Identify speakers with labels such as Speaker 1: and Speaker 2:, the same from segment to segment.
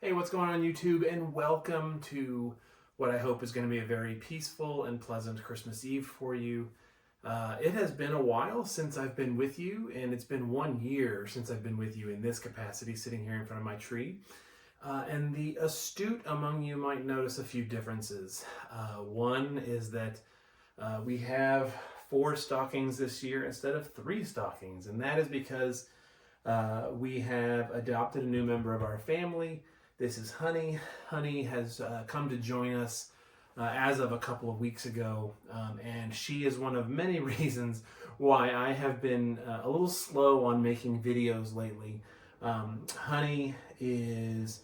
Speaker 1: Hey, what's going on YouTube? And welcome to what I hope is going to be a very peaceful and pleasant Christmas Eve for you. It has been a while since I've been with you, and it's been 1 year since I've been with you in this capacity, sitting here in front of my tree. And the astute among you might notice a few differences. One is that we have 4 stockings this year instead of 3 stockings, and that is because we have adopted a new member of our family. This is Honey. Honey has come to join us as of a couple of weeks ago, and she is one of many reasons why I have been a little slow on making videos lately. Honey is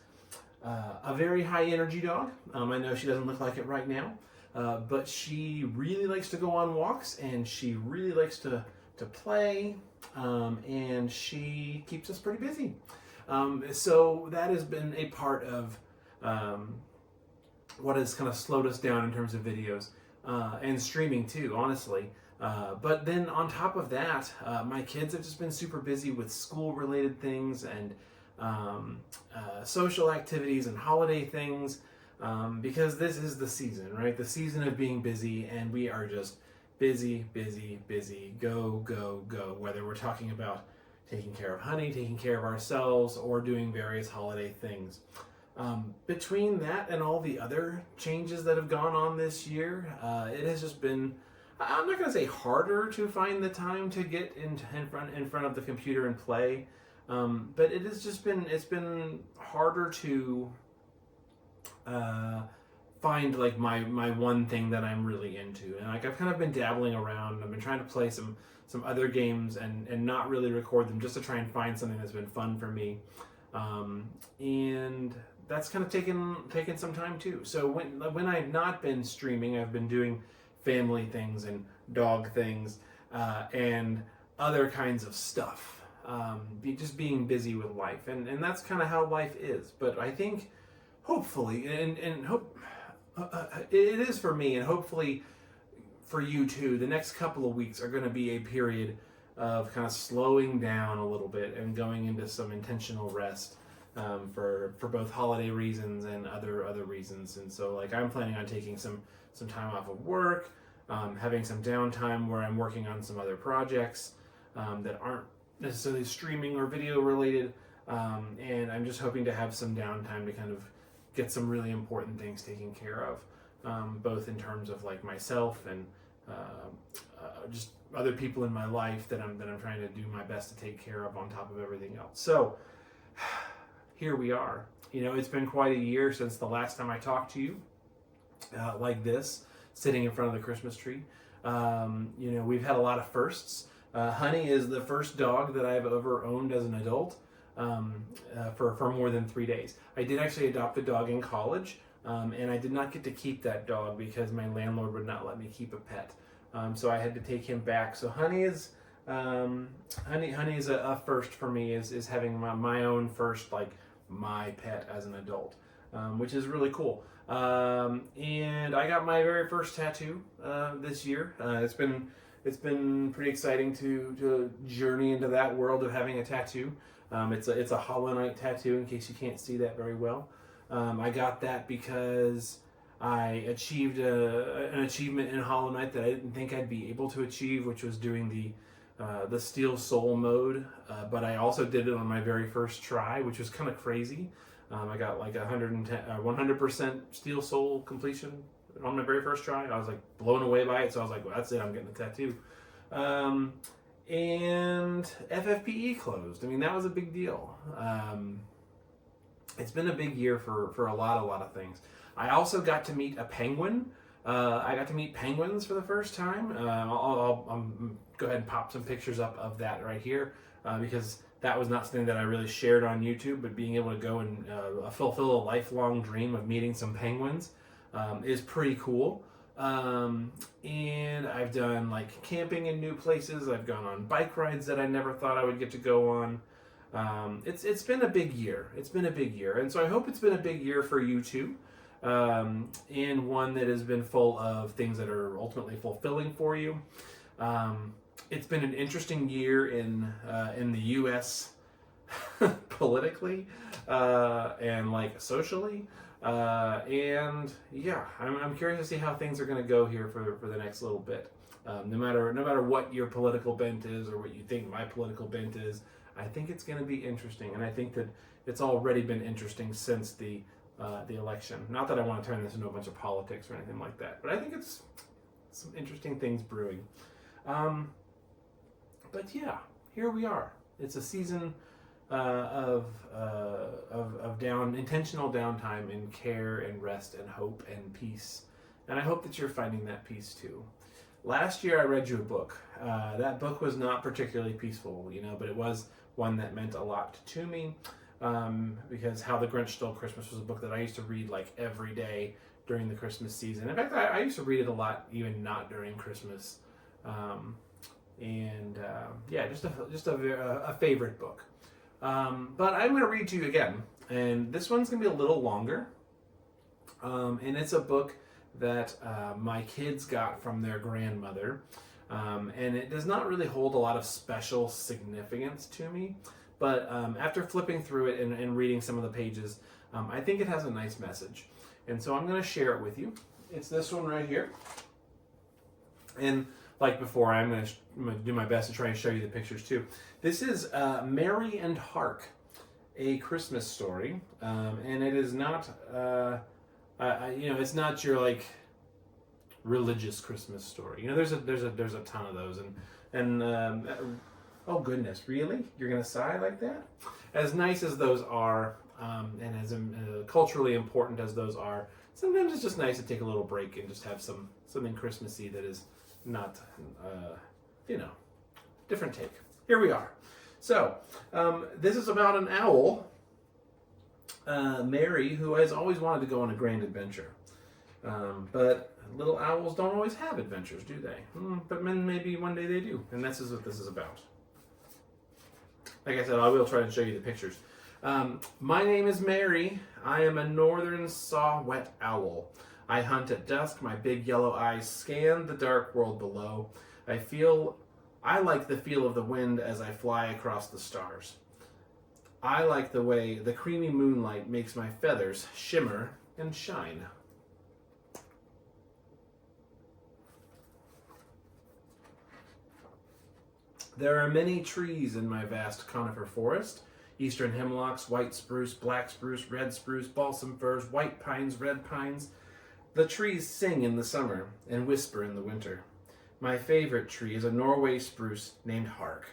Speaker 1: a very high energy dog. I know she doesn't look like it right now, but she really likes to go on walks, and she really likes to play, and she keeps us pretty busy. So that has been a part of what has kind of slowed us down in terms of videos and streaming too, honestly. But then on top of that, my kids have just been super busy with school-related things and social activities and holiday things, because this is the season, right? The season of being busy, and we are just busy, busy, busy, go, go, go, whether we're talking about taking care of Honey, taking care of ourselves, or doing various holiday things. Between that and all the other changes that have gone on this year, it has just been, I'm not going to say harder to find the time to get in front of the computer and play, but it has just been, it's been harder to find like my one thing that I'm really into. And like I've kind of been dabbling around. I've been trying to play some other games and not really record them, just to try and find something that's been fun for me. And that's kind of taken some time too. So when I've not been streaming, I've been doing family things and dog things and other kinds of stuff. Just being busy with life, and that's kind of how life is. But I think hopefully, and hope it is for me, and hopefully for you too, the next couple of weeks are going to be a period of kind of slowing down a little bit and going into some intentional rest for both holiday reasons and other reasons. And so like I'm planning on taking some time off of work, having some downtime where I'm working on some other projects that aren't necessarily streaming or video related, and I'm just hoping to have some downtime to kind of get some really important things taken care of, both in terms of like myself and just other people in my life that I'm trying to do my best to take care of on top of everything else. So here we are. You know, it's been quite a year since the last time I talked to you like this, sitting in front of the Christmas tree. You know, we've had a lot of firsts. Honey is the first dog that I've ever owned as an adult for more than 3 days. I did actually adopt a dog in college, and I did not get to keep that dog because my landlord would not let me keep a pet. So I had to take him back. So Honey is a first for me, is having my own first, like my pet as an adult, which is really cool. And I got my very first tattoo this year. It's been pretty exciting to journey into that world of having a tattoo. It's a Hollow Knight tattoo, in case you can't see that very well. I got that because I achieved an achievement in Hollow Knight that I didn't think I'd be able to achieve, which was doing the Steel Soul mode. But I also did it on my very first try, which was kind of crazy. I got like 100% Steel Soul completion on my very first try. I was like blown away by it, so I was like, well, that's it, I'm getting a tattoo. And FFPE closed. I mean, that was a big deal. It's been a big year for a lot of things. I also got to meet a penguin. I got to meet penguins for the first time. I'll go ahead and pop some pictures up of that right here, because that was not something that I really shared on YouTube, but being able to go and fulfill a lifelong dream of meeting some penguins is pretty cool. And I've done like camping in new places. I've gone on bike rides that I never thought I would get to go on. It's been a big year. It's been a big year. And so I hope it's been a big year for you too. And one that has been full of things that are ultimately fulfilling for you. It's been an interesting year in the U.S. politically. and like socially. And yeah, I'm curious to see how things are going to go here for the next little bit. No matter what your political bent is or what you think my political bent is, I think it's going to be interesting, and I think that it's already been interesting since the election. Not that I want to turn this into a bunch of politics or anything like that, but I think it's some interesting things brewing. But yeah, here we are. It's a season of intentional downtime and care and rest and hope and peace, and I hope that you're finding that peace too. Last year I read you a book. That book was not particularly peaceful, but it was one that meant a lot to me. Because How the Grinch Stole Christmas was a book that I used to read like every day during the Christmas season. In fact, I used to read it a lot, even not during Christmas. Yeah, just a favorite book. But I'm going to read to you again, and this one's going to be a little longer. And it's a book that my kids got from their grandmother, and it does not really hold a lot of special significance to me. But after flipping through it and reading some of the pages, I think it has a nice message. And so I'm going to share it with you. It's this one right here. And like before, I'm going to do my best to try and show you the pictures too. This is Merry and Hark, a Christmas story. And it is not, it's not your like religious Christmas story. There's a ton of those. And oh goodness, really? You're going to sigh like that? As nice as those are, and as culturally important as those are, sometimes it's just nice to take a little break and just have something Christmassy that is not, different take. Here we are. So, this is about an owl, Mary, who has always wanted to go on a grand adventure. But little owls don't always have adventures, do they? But maybe one day they do, and this is what this is about. Like I said, I will try and show you the pictures. My name is Mary. I am a northern saw-whet owl. I hunt at dusk. My big yellow eyes scan the dark world below. I like the feel of the wind as I fly across the stars. I like the way the creamy moonlight makes my feathers shimmer and shine. There are many trees in my vast conifer forest. Eastern hemlocks, white spruce, black spruce, red spruce, balsam firs, white pines, red pines. The trees sing in the summer and whisper in the winter. My favorite tree is a Norway spruce named Hark.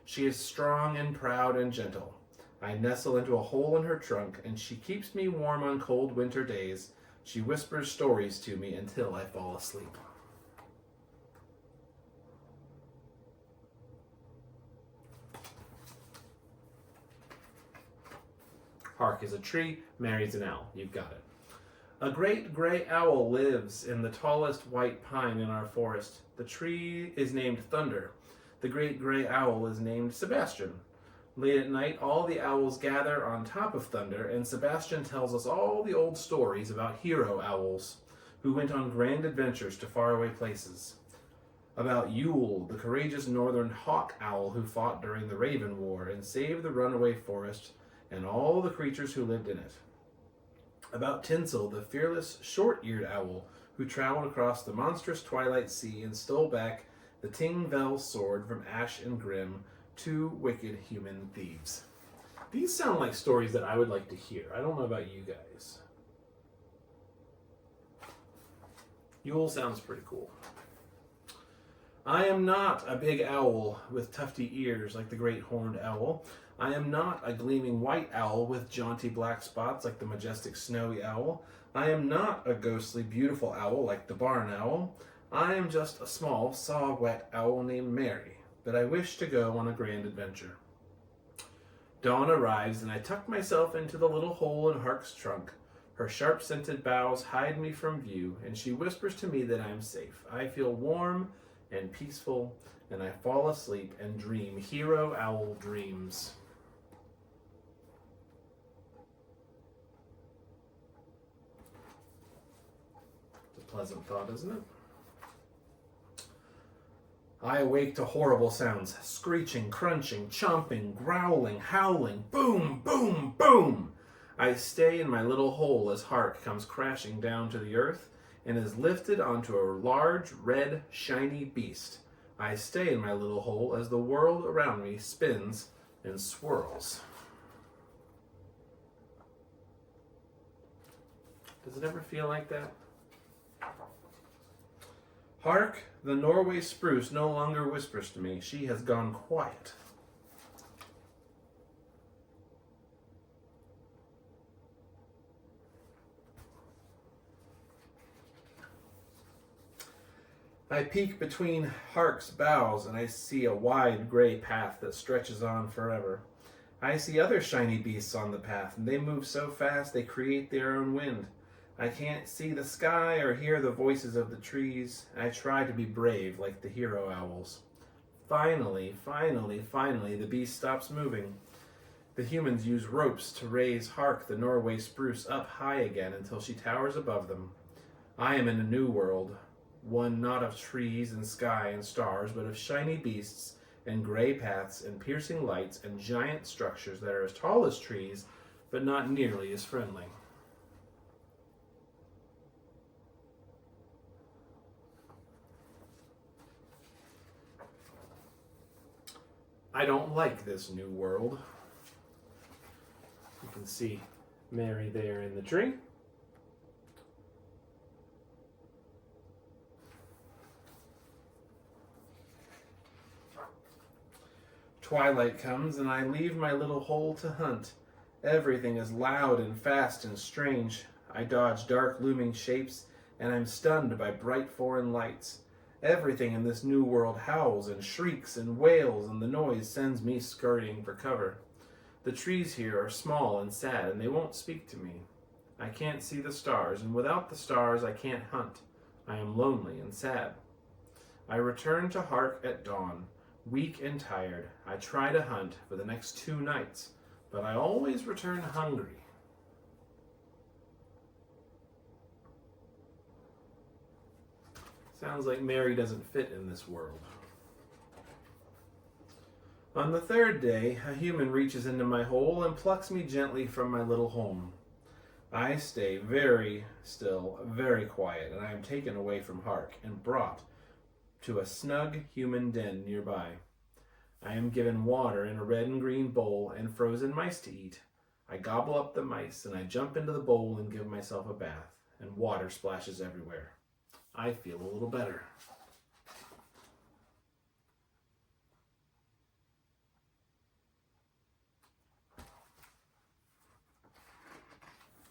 Speaker 1: She is strong and proud and gentle. I nestle into a hole in her trunk, and she keeps me warm on cold winter days. She whispers stories to me until I fall asleep. Hark is a tree, Mary's an owl. You've got it. A great gray owl lives in the tallest white pine in our forest. The tree is named Thunder. The great gray owl is named Sebastian. Late at night, all the owls gather on top of Thunder, and Sebastian tells us all the old stories about hero owls who went on grand adventures to faraway places. About Yule, the courageous northern hawk owl who fought during the Raven War and saved the runaway forest and all the creatures who lived in it. About Tinsel, the fearless short-eared owl who traveled across the monstrous twilight sea and stole back the Ting-Vel sword from Ash and Grim, two wicked human thieves. These sound like stories that I would like to hear. I don't know about you guys. Yule sounds pretty cool. I am not a big owl with tufty ears like the great horned owl. I am not a gleaming white owl with jaunty black spots like the majestic snowy owl. I am not a ghostly beautiful owl like the barn owl. I am just a small saw-whet owl named Mary, but I wish to go on a grand adventure. Dawn arrives and I tuck myself into the little hole in Hark's trunk. Her sharp-scented boughs hide me from view, and she whispers to me that I am safe. I feel warm and peaceful, and I fall asleep and dream hero owl dreams. Pleasant thought, isn't it? I awake to horrible sounds, screeching, crunching, chomping, growling, howling, boom, boom, boom. I stay in my little hole as Hark comes crashing down to the earth and is lifted onto a large, red, shiny beast. I stay in my little hole as the world around me spins and swirls. Does it ever feel like that? Hark, the Norway spruce no longer whispers to me. She has gone quiet. I peek between Hark's boughs and I see a wide gray path that stretches on forever. I see other shiny beasts on the path, and they move so fast they create their own wind. I can't see the sky or hear the voices of the trees. I try to be brave like the hero owls. Finally, the beast stops moving. The humans use ropes to raise Hark, the Norway spruce, up high again until she towers above them. I am in a new world. One not of trees and sky and stars, but of shiny beasts and gray paths and piercing lights and giant structures that are as tall as trees, but not nearly as friendly. I don't like this new world. You can see Mary there in the tree. Twilight comes and I leave my little hole to hunt. Everything is loud and fast and strange. I dodge dark looming shapes and I'm stunned by bright foreign lights. Everything in this new world howls and shrieks and wails, and the noise sends me scurrying for cover. The trees here are small and sad and they won't speak to me. I can't see the stars, and without the stars I can't hunt. I am lonely and sad. I return to Hark at dawn. Weak and tired, I try to hunt for the next 2 nights, but I always return hungry. Sounds like Mary doesn't fit in this world. On the 3rd day, a human reaches into my hole and plucks me gently from my little home. I stay very still, very quiet, and I am taken away from Hark and brought to a snug human den nearby. I am given water in a red and green bowl and frozen mice to eat. I gobble up the mice and I jump into the bowl and give myself a bath, and water splashes everywhere. I feel a little better.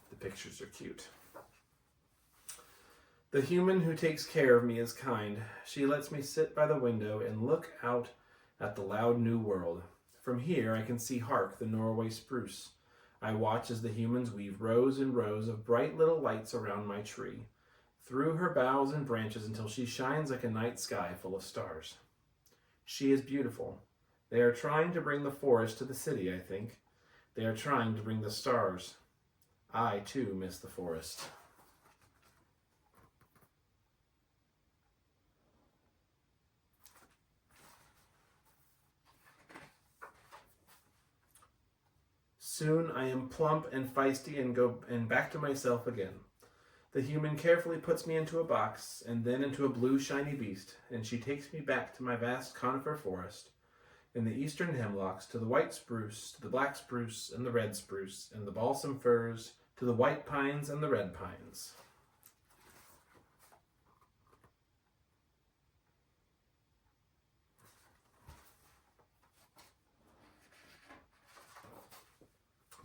Speaker 1: The pictures are cute. The human who takes care of me is kind. She lets me sit by the window and look out at the loud new world. From here I can see Hark, the Norway spruce. I watch as the humans weave rows and rows of bright little lights around my tree, through her boughs and branches until she shines like a night sky full of stars. She is beautiful. They are trying to bring the forest to the city, I think. They are trying to bring the stars. I, too, miss the forest. Soon I am plump and feisty and go back to myself again. The human carefully puts me into a box and then into a blue shiny beast, and she takes me back to my vast conifer forest, in the eastern hemlocks, to the white spruce, to the black spruce and the red spruce, and the balsam firs, to the white pines and the red pines.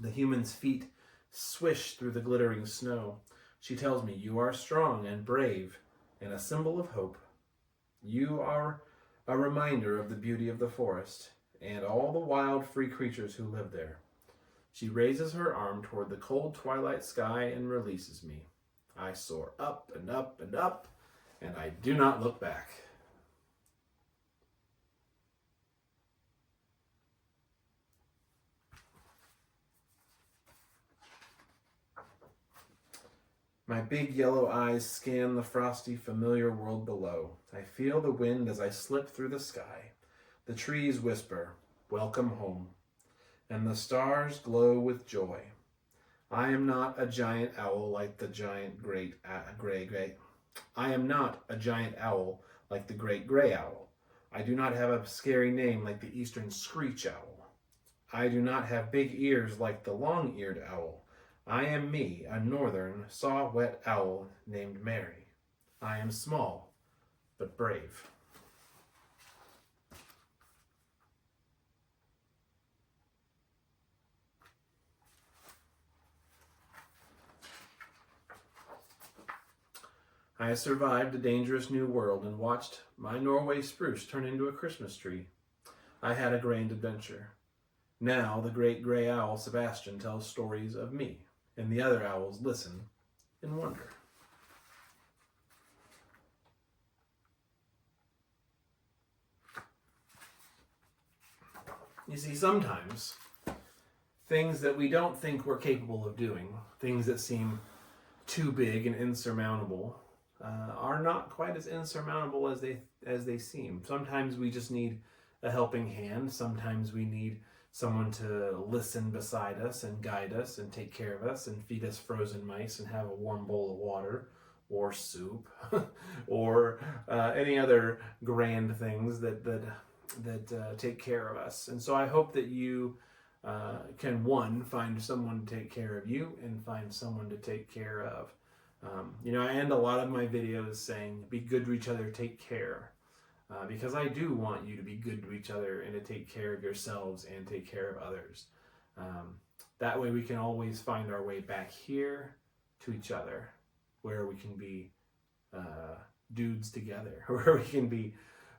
Speaker 1: The human's feet swish through the glittering snow. She tells me, "You are strong and brave and a symbol of hope. You are a reminder of the beauty of the forest and all the wild, free creatures who live there." She raises her arm toward the cold twilight sky and releases me. I soar up and up and up, and I do not look back. My big yellow eyes scan the frosty, familiar world below. I feel the wind as I slip through the sky. The trees whisper, "Welcome home," and the stars glow with joy. I am not a giant owl like the giant great gray. I am not a giant owl like the great gray owl. I do not have a scary name like the eastern screech owl. I do not have big ears like the long-eared owl. I am me, a northern, saw-whet owl named Mary. I am small, but brave. I survived a dangerous new world and watched my Norway spruce turn into a Christmas tree. I had a grand adventure. Now the great gray owl Sebastian tells stories of me, and the other owls listen in wonder. You see, sometimes things that we don't think we're capable of doing, things that seem too big and insurmountable, are not quite as insurmountable as they seem. Sometimes we just need a helping hand. Sometimes we need someone to listen beside us and guide us and take care of us and feed us frozen mice and have a warm bowl of water or soup or any other grand things that take care of us. And so I hope that you can, one, find someone to take care of you and find someone to take care of. I end a lot of my videos saying, be good to each other, take care. Because I do want you to be good to each other and to take care of yourselves and take care of others. That way we can always find our way back here to each other, where we can be dudes together, where we can be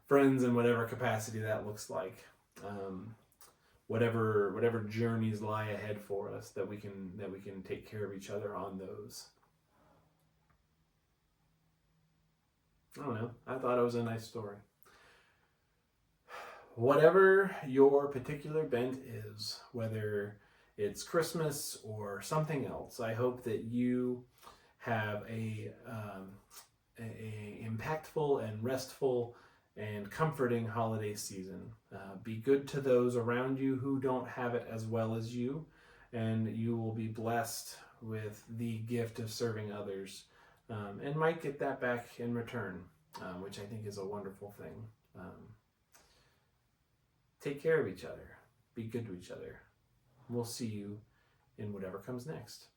Speaker 1: friends in whatever capacity that looks like. Whatever journeys lie ahead for us, that we can take care of each other on those. I don't know. I thought it was a nice story. Whatever your particular bent is, whether it's Christmas or something else, I hope that you have a impactful and restful and comforting holiday season. Be good to those around you who don't have it as well as you, and you will be blessed with the gift of serving others, and might get that back in return, which I think is a wonderful thing. Take care of each other. Be good to each other. We'll see you in whatever comes next.